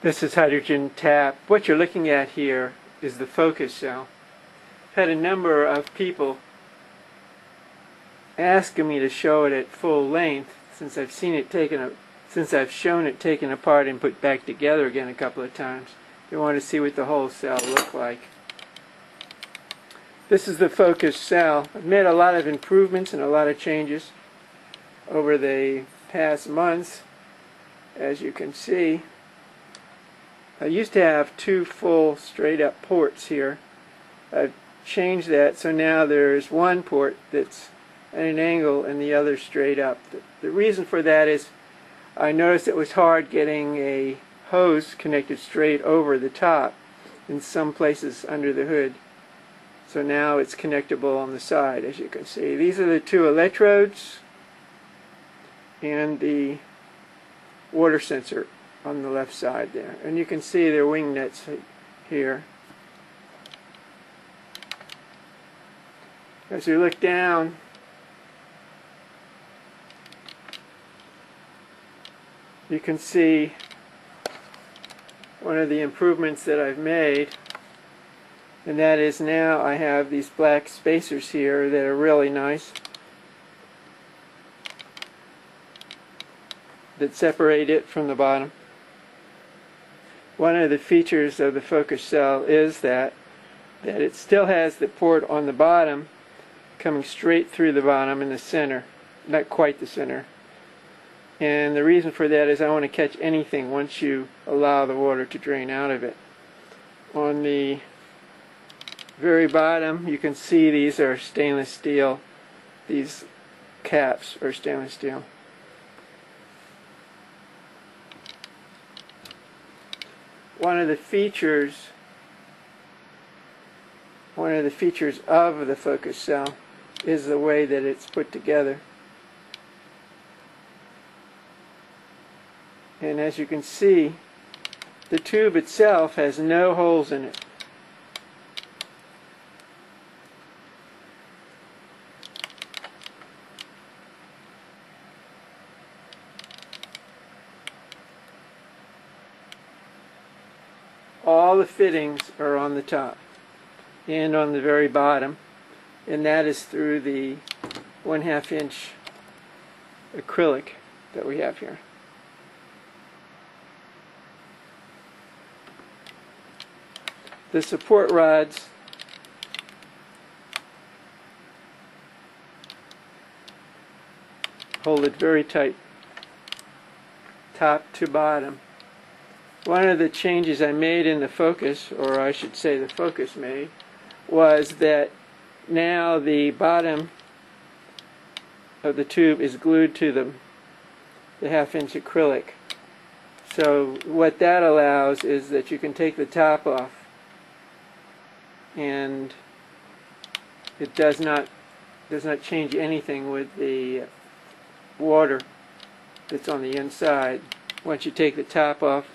This is hydrogen tap. What you're looking at here is the focus cell. I've had a number of people asking me to show it at full length since I've shown it taken apart and put back together again a couple of times. They want to see what the whole cell looked like. This is the focus cell. I've made a lot of improvements and a lot of changes over the past months, as you can see. I used to have two full straight up ports here. I've changed that so now there's one port that's at an angle and the other straight up. The reason for that is I noticed it was hard getting a hose connected straight over the top in some places under the hood. So now it's connectable on the side, as you can see. These are the two electrodes and the water sensor on the left side there. And you can see their wing nets here. As we look down, you can see one of the improvements that I've made, and that is now I have these black spacers here that are really nice, that separate it from the bottom. One of the features of the focus cell is that it still has the port on the bottom coming straight through the bottom in the center, not quite the center. And the reason for that is I want to catch anything once you allow the water to drain out of it. On the very bottom you can see these are stainless steel. These caps are stainless steel. One of the features of the focus cell is the way that it's put together. And as you can see, the tube itself has no holes in it. All the fittings are on the top and on the very bottom, and that is through the 1/2 inch acrylic that we have here. The support rods hold it very tight, top to bottom. One of the changes I made in the focus, or I should say the focus made, was that now the bottom of the tube is glued to the 1/2 inch acrylic. So what that allows is that you can take the top off and it does not change anything with the water that's on the inside. Once you take the top off,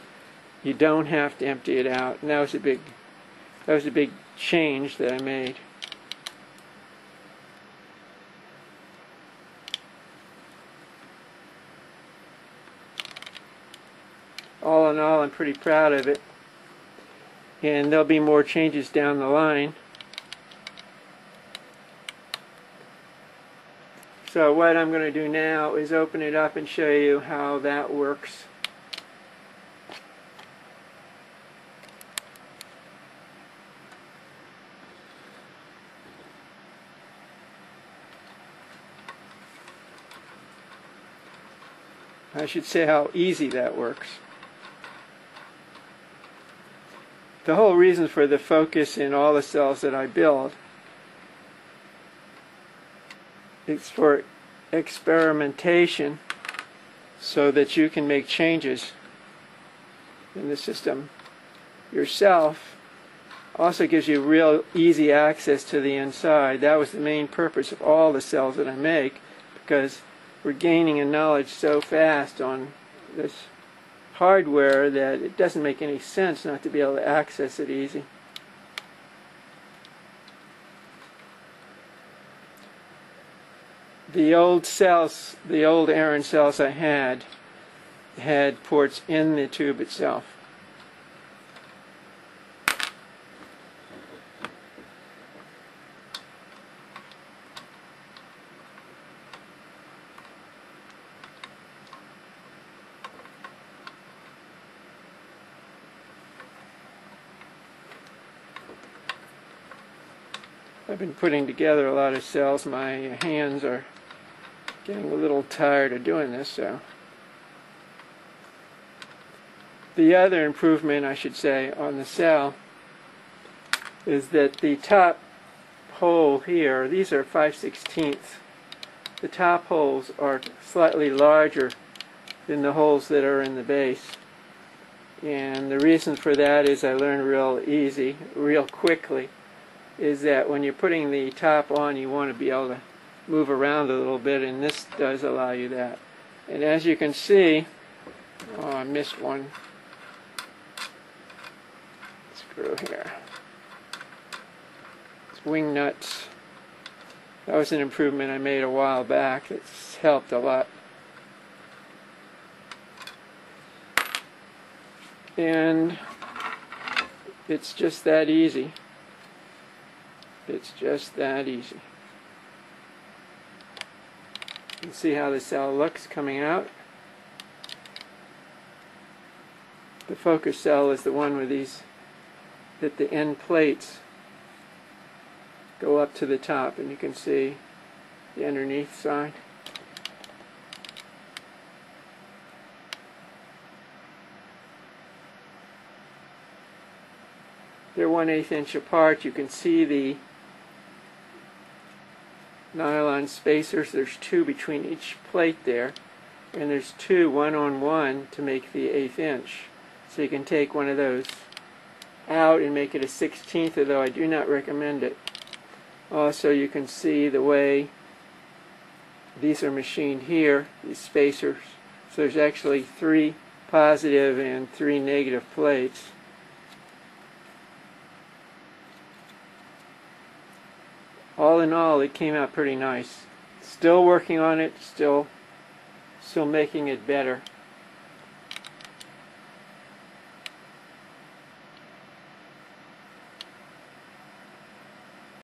you don't have to empty it out. And that was a big change that I made. All in all, I'm pretty proud of it. And there'll be more changes down the line. So what I'm going to do now is open it up and show you how that works. I should say how easy that works. The whole reason for the focus in all the cells that I build is for experimentation so that you can make changes in the system yourself. Also gives you real easy access to the inside. That was the main purpose of all the cells that I make, because we're gaining a knowledge so fast on this hardware that it doesn't make any sense not to be able to access it easy. The old cells, the old Aran cells I had ports in the tube itself. I've been putting together a lot of cells. My hands are getting a little tired of doing this, so. The other improvement, I should say, on the cell is that the top hole here, these are 5/16. The top holes are slightly larger than the holes that are in the base. And the reason for that is I learned real quickly, is that when you're putting the top on, you want to be able to move around a little bit, and this does allow you that. And as you can see, oh, I missed one screw here. It's wing nuts. That was an improvement I made a while back. It's helped a lot. And it's just that easy. It's just that easy. You can see how the cell looks coming out. The focus cell is the one with these, that the end plates go up to the top, and you can see the underneath side. They're 1/8 inch apart. You can see the nylon spacers. There's 2 between each plate there, and there's 2 1-on-1 to make the 1/8 inch. So you can take one of those out and make it a 1/16, although I do not recommend it. Also, you can see the way these are machined here, these spacers. So there's actually 3 positive and 3 negative plates. All in all, it came out pretty nice. Still working on it, still making it better.